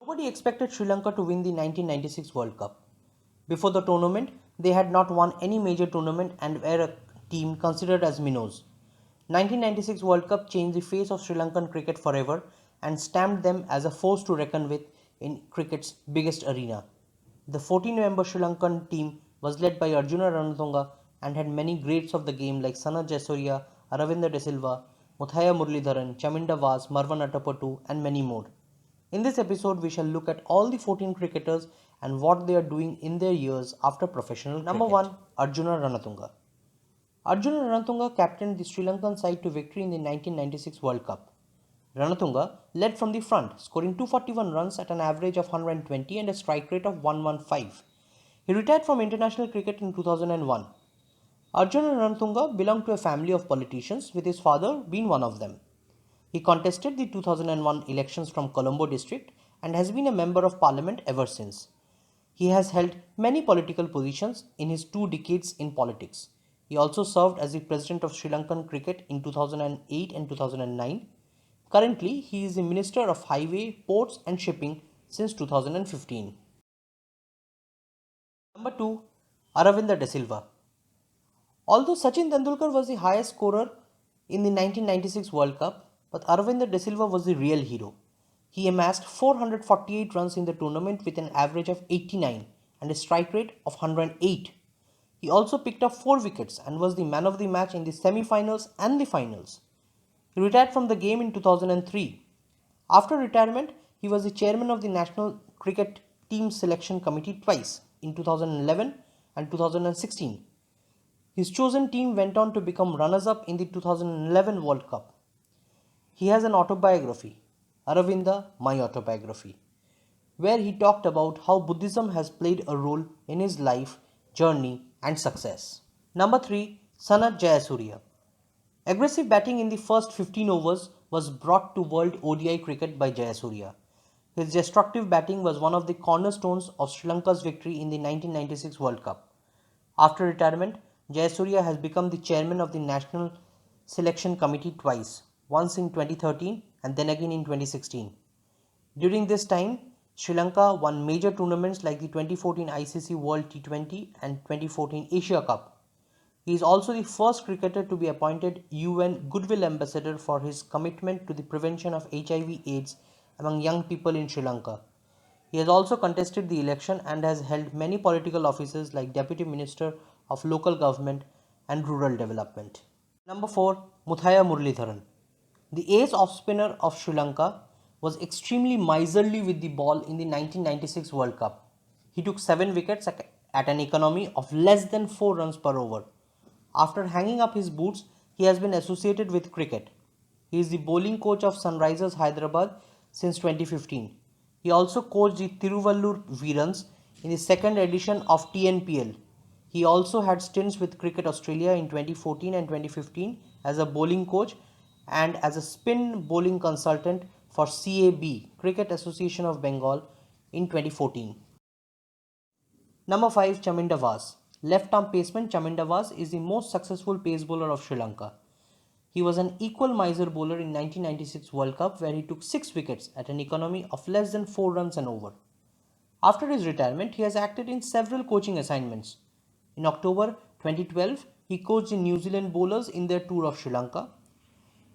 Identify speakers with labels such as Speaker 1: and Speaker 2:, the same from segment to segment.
Speaker 1: Nobody expected Sri Lanka to win the 1996 World Cup. Before the tournament, they had not won any major tournament and were a team considered as minnows. 1996 World Cup changed the face of Sri Lankan cricket forever and stamped them as a force to reckon with in cricket's biggest arena. The 14-member Sri Lankan team was led by Arjuna Ranatunga and had many greats of the game like Sanath Jayasuriya, Aravinda De Silva, Muthaiya Muralidharan, Chaminda Vaas, Marwan Attapattu and many more. In this episode, we shall look at all the 14 cricketers and what they are doing in their years after professional cricket. Number 1. Arjuna Ranatunga. Arjuna Ranatunga captained the Sri Lankan side to victory in the 1996 World Cup. Ranatunga led from the front, scoring 241 runs at an average of 120 and a strike rate of 115. He retired from international cricket in 2001. Arjuna Ranatunga belonged to a family of politicians, with his father being one of them. He contested the 2001 elections from Colombo district and has been a member of parliament ever since. He has held many political positions in his 2 decades in politics. He also served as the president of Sri Lankan cricket in 2008 and 2009. Currently, he is the Minister of Highway, Ports and Shipping since 2015. Number 2. Aravinda De Silva. Although Sachin Tendulkar was the highest scorer in the 1996 World Cup, but Aravinda De Silva was the real hero. He amassed 448 runs in the tournament with an average of 89 and a strike rate of 108. He also picked up 4 wickets and was the man of the match in the semi-finals and the finals. He retired from the game in 2003. After retirement, he was the chairman of the National Cricket Team Selection Committee twice, in 2011 and 2016. His chosen team went on to become runners-up in the 2011 World Cup. He has an autobiography, Aravinda, My Autobiography, where he talked about how Buddhism has played a role in his life, journey and success. Number 3. Sanath Jayasuriya. Aggressive batting in the first 15 overs was brought to World ODI cricket by Jayasuriya. His destructive batting was one of the cornerstones of Sri Lanka's victory in the 1996 World Cup. After retirement, Jayasuriya has become the chairman of the National Selection Committee twice, once in 2013 and then again in 2016. During this time, Sri Lanka won major tournaments like the 2014 ICC World T20 and 2014 Asia Cup. He is also the first cricketer to be appointed UN Goodwill Ambassador for his commitment to the prevention of HIV/AIDS among young people in Sri Lanka. He has also contested the election and has held many political offices like Deputy Minister of Local Government and Rural Development. Number 4. Muthaiya Muralidharan. The ace off-spinner of Sri Lanka was extremely miserly with the ball in the 1996 World Cup. He took 7 wickets at an economy of less than 4 runs per over. After hanging up his boots, he has been associated with cricket. He is the bowling coach of Sunrisers Hyderabad since 2015. He also coached the Tiruvallur Veerans in the second edition of TNPL. He also had stints with Cricket Australia in 2014 and 2015 as a bowling coach and as a spin bowling consultant for CAB, Cricket Association of Bengal, in 2014. Number 5. Chaminda Vaas. Left-arm paceman Chaminda Vaas is the most successful pace bowler of Sri Lanka. He was an equal miser bowler in 1996 World Cup where he took 6 wickets at an economy of less than 4 runs an over. After his retirement, he has acted in several coaching assignments. In October 2012, he coached the New Zealand bowlers in their tour of Sri Lanka.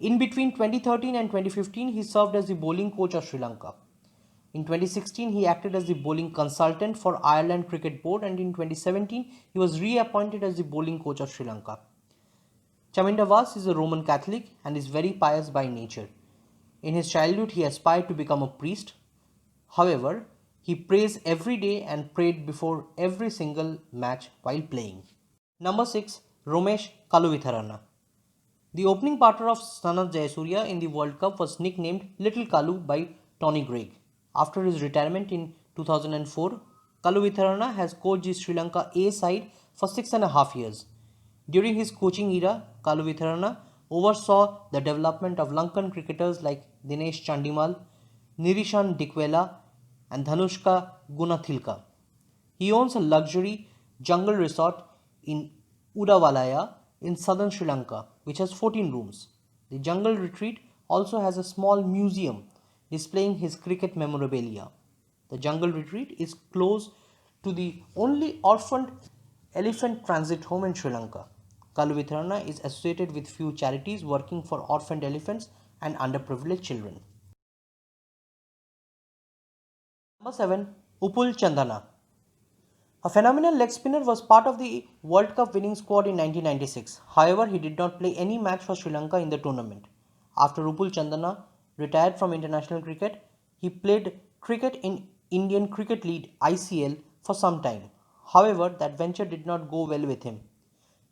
Speaker 1: In between 2013 and 2015, he served as the bowling coach of Sri Lanka. In 2016, he acted as the bowling consultant for Ireland Cricket Board, and in 2017, he was reappointed as the bowling coach of Sri Lanka. Chaminda Vaas is a Roman Catholic and is very pious by nature. In his childhood, he aspired to become a priest. However, he prays every day and prayed before every single match while playing. Number 6. Romesh Kaluvitharana. The opening batter of Sanath Jayasuriya in the World Cup was nicknamed Little Kalu by Tony Greig. After his retirement in 2004, Kaluvitharana has coached the Sri Lanka A side for 6.5 years. During his coaching era, Kaluvitharana oversaw the development of Lankan cricketers like Dinesh Chandimal, Nirishan Dikwela and Dhanushka Gunathilka. He owns a luxury jungle resort in Udavalaya in southern Sri Lanka, which has 14 rooms. The jungle retreat also has a small museum displaying his cricket memorabilia. The jungle retreat is close to the only orphaned elephant transit home in Sri Lanka. Kaluvitharana is associated with few charities working for orphaned elephants and underprivileged children. Number 7. Upul Chandana. A phenomenal leg spinner, was part of the World Cup winning squad in 1996. However, he did not play any match for Sri Lanka in the tournament. After Upul Chandana retired from international cricket, he played cricket in Indian Cricket League (ICL) for some time. However, that venture did not go well with him.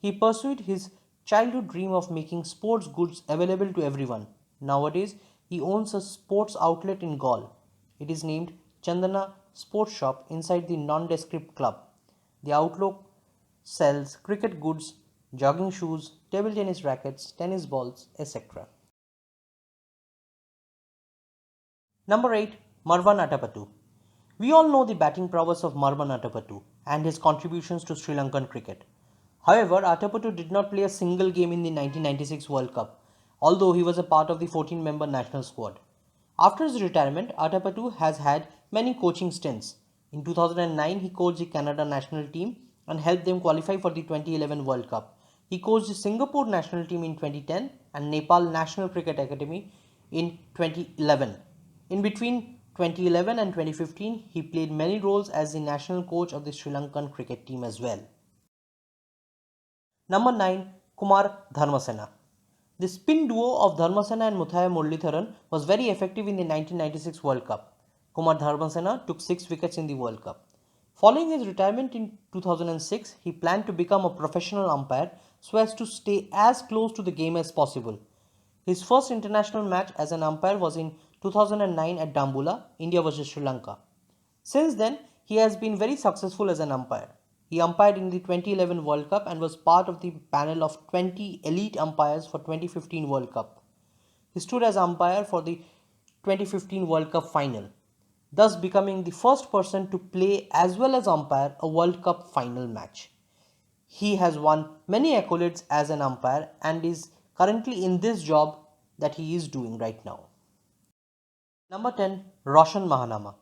Speaker 1: He pursued his childhood dream of making sports goods available to everyone. Nowadays, he owns a sports outlet in Gaul. It is named Chandana Sports Shop inside the Nondescript Club. The outlet sells cricket goods, jogging shoes, table tennis rackets, tennis balls, etc. Number 8. Marwan Atapattu. We all know the batting prowess of Marwan Atapattu and his contributions to Sri Lankan cricket. However, Atapattu did not play a single game in the 1996 World Cup, although he was a part of the 14-member national squad. After his retirement, Atapattu has had many coaching stints. In 2009, he coached the Canada national team and helped them qualify for the 2011 World Cup. He coached the Singapore national team in 2010 and Nepal National Cricket Academy in 2011. In between 2011 and 2015, he played many roles as the national coach of the Sri Lankan cricket team as well. Number 9. Kumar Dharmasena. The spin duo of Dharmasena and Muthaiya Muralitharan was very effective in the 1996 World Cup. Kumar Dharmasena took 6 wickets in the World Cup. Following his retirement in 2006, he planned to become a professional umpire so as to stay as close to the game as possible. His first international match as an umpire was in 2009 at Dambulla, India vs Sri Lanka. Since then, he has been very successful as an umpire. He umpired in the 2011 World Cup and was part of the panel of 20 elite umpires for 2015 World Cup. He stood as umpire for the 2015 World Cup final, thus becoming the first person to play as well as umpire a World Cup final match. He has won many accolades as an umpire and is currently in this job that he is doing right now. Number 10. Roshan Mahanama.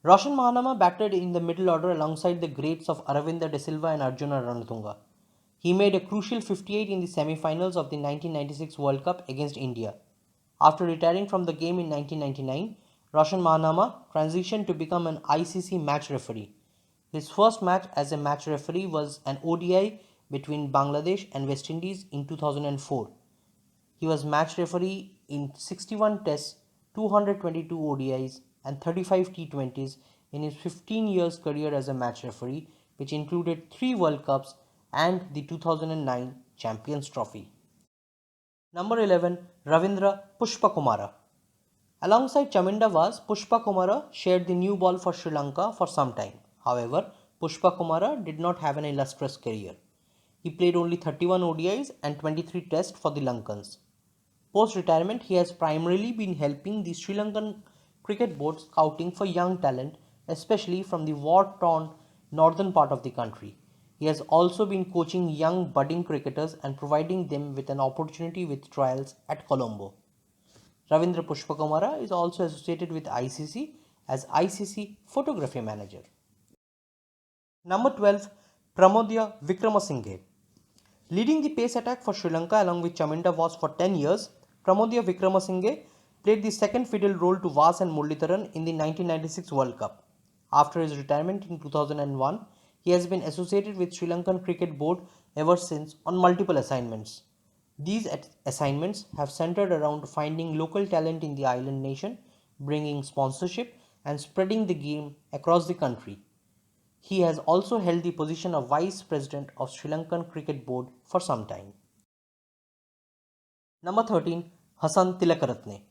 Speaker 1: Roshan Mahanama batted in the middle order alongside the greats of Aravinda De Silva and Arjuna Ranatunga. He made a crucial 58 in the semi-finals of the 1996 World Cup against India. After retiring from the game in 1999, Roshan Mahanama transitioned to become an ICC match referee. His first match as a match referee was an ODI between Bangladesh and West Indies in 2004. He was match referee in 61 tests, 222 ODIs and 35 T20s in his 15 years career as a match referee, which included 3 World Cups and the 2009 Champions Trophy. Number 11. Ravindra Pushpakumara. Alongside Chaminda Vas, Pushpakumara shared the new ball for Sri Lanka for some time. However, Pushpakumara did not have an illustrious career. He played only 31 ODIs and 23 tests for the Lankans. Post-retirement, he has primarily been helping the Sri Lankan Cricket Board scouting for young talent, especially from the war-torn northern part of the country. He has also been coaching young budding cricketers and providing them with an opportunity with trials at Colombo. Ravindra Pushpakumara is also associated with ICC as ICC Photography Manager. Number 12. Pramodya Vikramasinghe. Leading the pace attack for Sri Lanka along with Chaminda Vas for 10 years, Pramodya Vikramasinghe played the second fiddle role to Vas and Muralitharan in the 1996 World Cup. After his retirement in 2001, he has been associated with Sri Lankan Cricket Board ever since on multiple assignments. These assignments have centered around finding local talent in the island nation, bringing sponsorship and spreading the game across the country. He has also held the position of Vice President of Sri Lankan Cricket Board for some time. Number 13. Hassan Tilakaratne.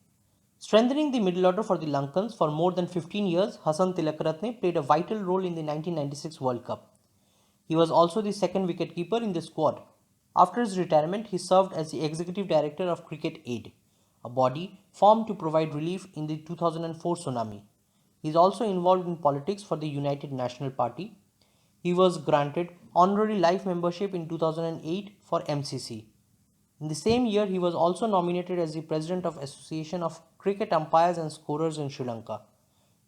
Speaker 1: Strengthening the middle order for the Lankans for more than 15 years, Hassan Tilakaratne played a vital role in the 1996 World Cup. He was also the second wicketkeeper in the squad. After his retirement, he served as the Executive Director of Cricket Aid, a body formed to provide relief in the 2004 tsunami. He is also involved in politics for the United National Party. He was granted honorary life membership in 2008 for MCC. In the same year, he was also nominated as the President of Association of Cricket Umpires and Scorers in Sri Lanka.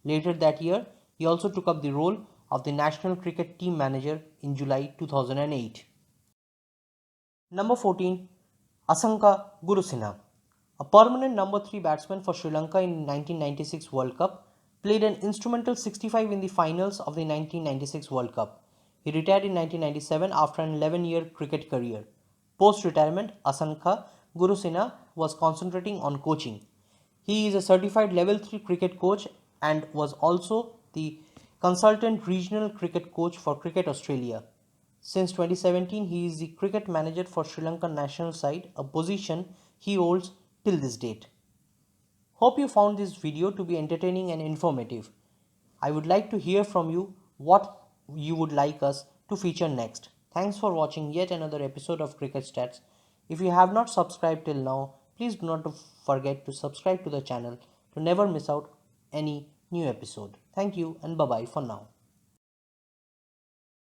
Speaker 1: Later that year, he also took up the role of the national cricket team manager in July 2008. Number 14. Asanka Gurusinha. A permanent number 3 batsman for Sri Lanka in 1996 World Cup, played an instrumental 65 in the finals of the 1996 World Cup. He retired in 1997 after an 11-year cricket career. Post-retirement, Asanka Gurusinha was concentrating on coaching. He is a certified level 3 cricket coach and was also the consultant regional cricket coach for Cricket Australia. Since 2017, he is the cricket manager for Sri Lankan national side, a position he holds till this date. Hope you found this video to be entertaining and informative. I would like to hear from you what you would like us to feature next. Thanks for watching yet another episode of Cricket Stats. If you have not subscribed till now, please do not forget to subscribe to the channel to never miss out any new episode. Thank you and bye bye for now.